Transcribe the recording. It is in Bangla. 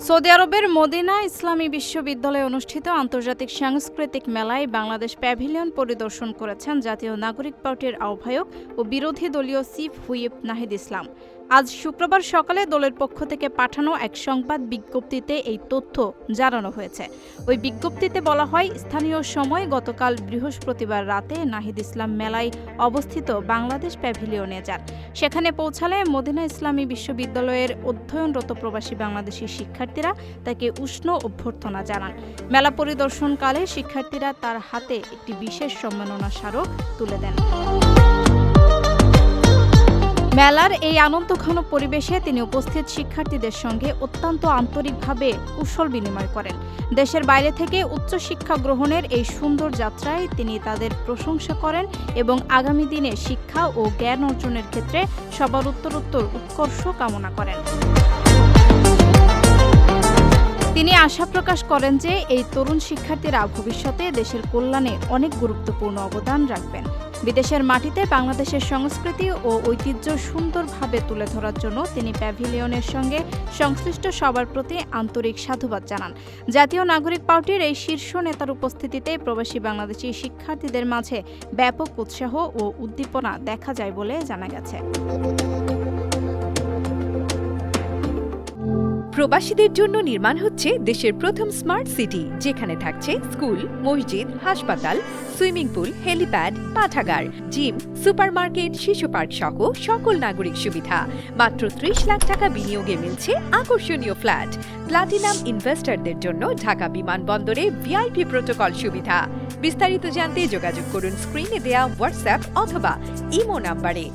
সৌদি আরবের মদিনা ইসলামী বিশ্ববিদ্যালয়ে অনুষ্ঠিত আন্তর্জাতিক সাংস্কৃতিক মেলায় বাংলাদেশ প্যাভিলিয়ন পরিদর্শন করেছেন জাতীয় নাগরিক পার্টির আহ্বায়ক ও বিরোধী দলীয় চিফ হুইপ নাহিদ ইসলাম। আজ শুক্রবার সকালে দলের পক্ষ থেকে পাঠানো এক সংবাদ বিজ্ঞপ্তিতে এই তথ্য জানানো হয়েছে। ওই বিজ্ঞপ্তিতে বলা হয়, স্থানীয় সময় গতকাল বৃহস্পতিবার রাতে নাহিদ ইসলাম মেলায় অবস্থিত বাংলাদেশ প্যাভিলিয়নে যান। সেখানে পৌঁছালে মদিনা ইসলামী বিশ্ববিদ্যালয়ের অধ্যয়নরত প্রবাসী বাংলাদেশি শিক্ষার্থীরা তাকে উষ্ণ অভ্যর্থনা জানান। মেলা পরিদর্শনকালে শিক্ষার্থীরা তার হাতে একটি বিশেষ সম্মাননা স্মারক তুলে দেন। মেলার এই আনন্দঘন পরিবেশে তিনি উপস্থিত শিক্ষার্থীদের সঙ্গে অত্যন্ত আন্তরিকভাবে কুশল বিনিময় করেন। দেশের বাইরে থেকে উচ্চশিক্ষা গ্রহণের এই সুন্দর যাত্রায় তিনি তাদের প্রশংসা করেন এবং আগামী দিনে শিক্ষা ও জ্ঞান অর্জনের ক্ষেত্রে সবার উত্তরোত্তর উৎকর্ষ কামনা করেন। তিনি আশা প্রকাশ করেন যে এই তরুণ শিক্ষার্থীরা ভবিষ্যতে দেশের কল্যাণে অনেক গুরুত্বপূর্ণ অবদান রাখবেন। বিদেশের মাটিতে বাংলাদেশের সংস্কৃতি ও ঐতিহ্য সুন্দরভাবে তুলে ধরার জন্য তিনি প্যাভিলিয়নের সঙ্গে সংশ্লিষ্ট সবার প্রতি আন্তরিক সাধুবাদ জানান। জাতীয় নাগরিক পার্টির এই শীর্ষ নেতার উপস্থিতিতে প্রবাসী বাংলাদেশি শিক্ষার্থীদের মাঝে ব্যাপক উৎসাহ ও উদ্দীপনা দেখা যায় বলে জানা গেছে। প্রবাসীদের জন্য নির্মাণ হচ্ছে দেশের প্রথম স্মার্ট সিটি, যেখানে থাকছে স্কুল, মসজিদ, হাসপাতাল, সুইমিং পুল, হেলিপ্যাড, পাঠাগার, জিম, সুপারমার্কেট, শিশু পার্ক সহ সকল নাগরিক সুবিধা। মাত্র ৩০ লাখ টাকা বিনিয়োগে মিলছে আকর্ষণীয় ফ্ল্যাট। প্লাটিনাম ইনভেস্টরদের জন্য ঢাকা বিমানবন্দরে ভিআইপি প্রোটোকল সুবিধা। বিস্তারিত জানতে যোগাযোগ করুন স্ক্রিনে দেয়া হোয়াটসঅ্যাপ অথবা ইমো নাম্বারে।